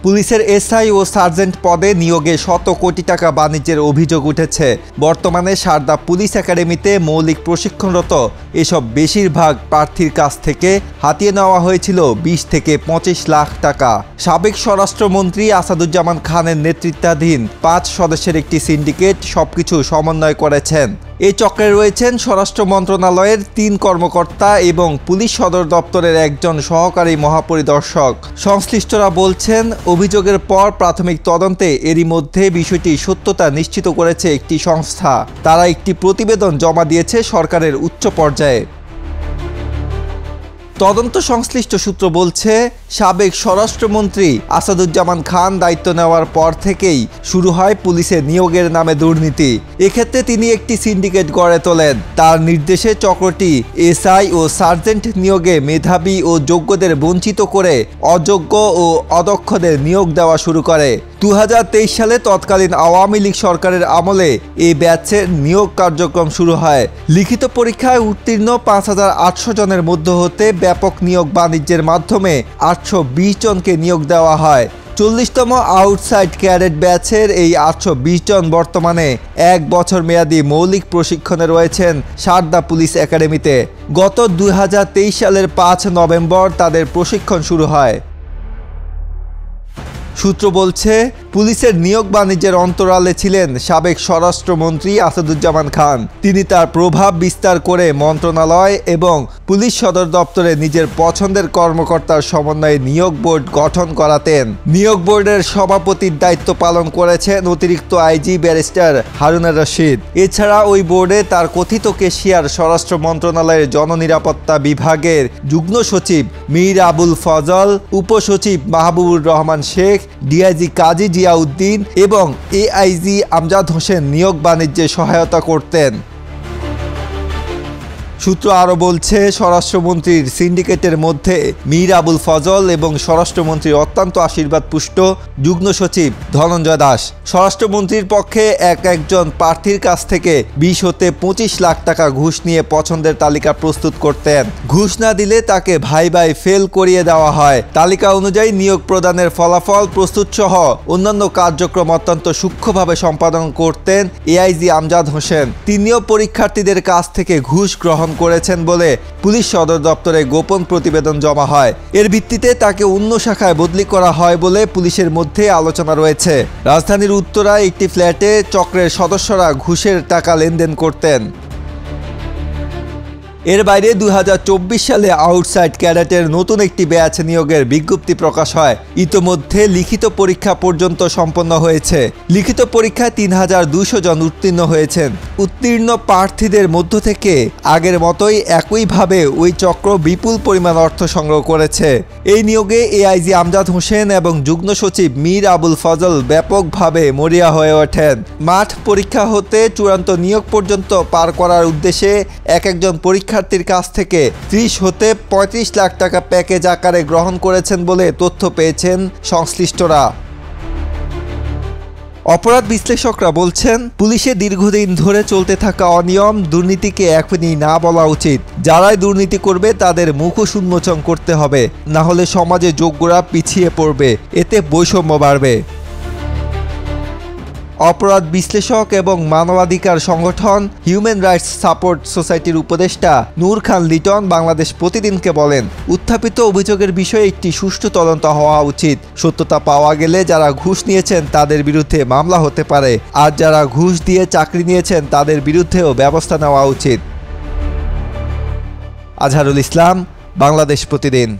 পুলিশের এসআই ও সার্জেন্ট পদে নিয়োগে শত কোটি টাকা বাণিজ্যের অভিযোগ উঠেছে। বর্তমানে সারদা পুলিশ একাডেমিতে মৌলিক প্রশিক্ষণরত এসব বেশিরভাগ প্রার্থীর কাছ থেকে হাতিয়ে নেওয়া হয়েছিল 20 থেকে 25 লাখ টাকা। সাবেক স্বরাষ্ট্রমন্ত্রী আসাদুজ্জামান খানের নেতৃত্বাধীন 5 সদস্যের একটি সিন্ডিকেট সবকিছু সমন্বয় করেছেন। এই চক্রে রয়েছেন স্বরাষ্ট্র মন্ত্রণালয়ের 3 কর্মকর্তা এবং পুলিশ সদর দপ্তরের একজন সহকারী মহাপরিদর্শক। সংশ্লিষ্টরা বলছেন, অভিযোগের পর প্রাথমিক তদন্তে এরই মধ্যে বিষয়টি সত্যতা নিশ্চিত করেছে একটি সংস্থা। তারা একটি প্রতিবেদন জমা দিয়েছে সরকারের উচ্চ পর্যায়ে। তদন্ত সংশ্লিষ্ট সূত্র বলছে, সাবেক স্বরাষ্ট্রমন্ত্রী আসাদুজ্জামান খান দায়িত্ব নেওয়ার পর থেকেই শুরু হয় পুলিশে নিয়োগের নামে দুর্নীতি। এক্ষেত্রে তিনি একটি সিন্ডিকেট গড়ে তোলেন। তার নির্দেশে চক্রটি এসআই ও সার্জেন্ট নিয়োগে মেধাবী ও যোগ্যদের বঞ্চিত করে অযোগ্য ও অদক্ষদের নিয়োগ দেওয়া শুরু করে। 2023 সালে তৎকালীন আওয়ামী লীগ সরকারের আমলে এই ব্যাচের নিয়োগ কার্যক্রম শুরু হয়। লিখিত পরীক্ষায় উত্তীর্ণ 5800 জনের মধ্য হতে ব্যাপক নিয়োগ বাণিজ্যের মাধ্যমে 820 জনকে নিয়োগ দেওয়া হয়। 40তম আউটসাইড ক্যাডেট ব্যাচের এই 820 জন বর্তমানে 1 বছর মেয়াদী মৌলিক প্রশিক্ষণে রয়েছেন সারদা পুলিশ একাডেমিতে। গত 2023 সালের 5 নভেম্বর তাদের প্রশিক্ষণ শুরু হয়। সূত্র বলছে, পুলিশের নিয়োগ বাণিজ্যের অন্তরালে ছিলেন সাবেক স্বরাষ্ট্রমন্ত্রী আসাদুজ্জামান খান। তিনি তার প্রভাব বিস্তার করে মন্ত্রণালয় এবং পুলিশ সদর দপ্তরে নিজের পছন্দের কর্মকর্তার সমন্বয়ে নিয়োগ বোর্ড গঠন করাতেন। নিয়োগ বোর্ডের সভাপতির দায়িত্ব পালন করেছেন অতিরিক্ত আইজি ব্যারিস্টার হারুন রশিদ। এছাড়া ওই বোর্ডে তার কথিত কেশিয়ার স্বরাষ্ট্র মন্ত্রণালয়ের জননিরাপত্তা বিভাগের যুগ্ম সচিব মীর আবুল ফজল, উপসচিব মাহবুবুর রহমান শেখ, ডিআইজি কাজী জিয়াউদ্দিন এবং এআইজি আমজাদ হোসেন নিয়োগ বাণিজ্যে সহায়তা করতেন। সূত্র আরও বলছে, স্বরাষ্ট্রমন্ত্রীর সিন্ডিকেটের মধ্যে মীর আবুল ফজল এবং স্বরাষ্ট্রমন্ত্রীর অত্যন্ত আশীর্বাদপুষ্ট যুগ্ম সচিব ধনঞ্জয় দাস স্বরাষ্ট্রমন্ত্রীর পক্ষে একজন প্রার্থীর কাছ থেকে 20 হতে 25 লাখ টাকা ঘুষ নিয়ে পছন্দের তালিকা প্রস্তুত করতেন। ঘুষ না দিলে তাকে ভাই ফেল করিয়ে দেওয়া হয়। তালিকা অনুযায়ী নিয়োগ প্রদানের ফলাফল প্রস্তুত সহ অন্যান্য কার্যক্রম অত্যন্ত সূক্ষ্মভাবে সম্পাদন করতেন এআইজি আমজাদ হোসেন। তিনিও পরীক্ষার্থীদের কাছ থেকে ঘুষ গ্রহণ করেছেন বলে পুলিশ সদর দপ্তরে গোপন প্রতিবেদন জমা হয়। এর ভিত্তিতে তাকে অন্য শাখায় বদলি করা হয় বলে পুলিশের মধ্যে আলোচনা রয়েছে। রাজধানীর উত্তরায় একটি ফ্ল্যাটে চক্রের সদস্যরা ঘুষের টাকা লেনদেন করতেন। এর বাইরে 2024 সালে আউটসাইড ক্যাডেটের নতুন একটি ব্যাচ নিয়োগের বিজ্ঞপ্তি প্রকাশ হয়। ইতোমধ্যে লিখিত পরীক্ষা পর্যন্ত সম্পন্ন হয়েছে। লিখিত পরীক্ষায় 3200 জন উত্তীর্ণ হয়েছেন। উত্তীর্ণ প্রার্থীদের মধ্য থেকে আগের মতোই একইভাবে ওই চক্র বিপুল পরিমাণ অর্থ সংগ্রহ করেছে। এই নিয়োগে এআইজি আমজাদ হোসেন এবং যুগ্ম সচিব মীর আবুল ফজল ব্যাপকভাবে মরিয়া হয়ে ওঠেন। মাঠ পরীক্ষা হতে চূড়ান্ত নিয়োগ পর্যন্ত পার করার উদ্দেশ্যে একজন পরীক্ষার্থীর কাছ থেকে 30 হতে 35 লাখ টাকা প্যাকেজ আকারে গ্রহণ করেছেন বলে তথ্য পেয়েছেন সংশ্লিষ্টরা। অপরাধ বিশ্লেষকরা বলছেন, পুলিশে দীর্ঘদিন ধরে চলতে থাকা অনিয়ম দুর্নীতিকে এখনই না বলা উচিত। যারাই দুর্নীতি করবে তাদের মুখোশ উন্মোচন করতে হবে, না হলে সমাজে যোগ্যরা পিছিয়ে পড়বে, এতে বৈষম্য বাড়বে। অপরাধ বিশ্লেষক এবং মানবাধিকার সংগঠন হিউম্যান রাইটস সাপোর্ট সোসাইটির উপদেষ্টা নূর খান লিটন বাংলাদেশ প্রতিদিনকে বলেন, উত্থাপিত অভিযোগের বিষয়ে একটি সুষ্ঠু তদন্ত হওয়া উচিত। সত্যতা পাওয়া গেলে যারা ঘুষ নিয়েছেন তাদের বিরুদ্ধে মামলা হতে পারে, আর যারা ঘুষ দিয়ে চাকরি নিয়েছেন তাদের বিরুদ্ধেও ব্যবস্থা নেওয়া উচিত। আজহারুল ইসলাম, বাংলাদেশ প্রতিদিন।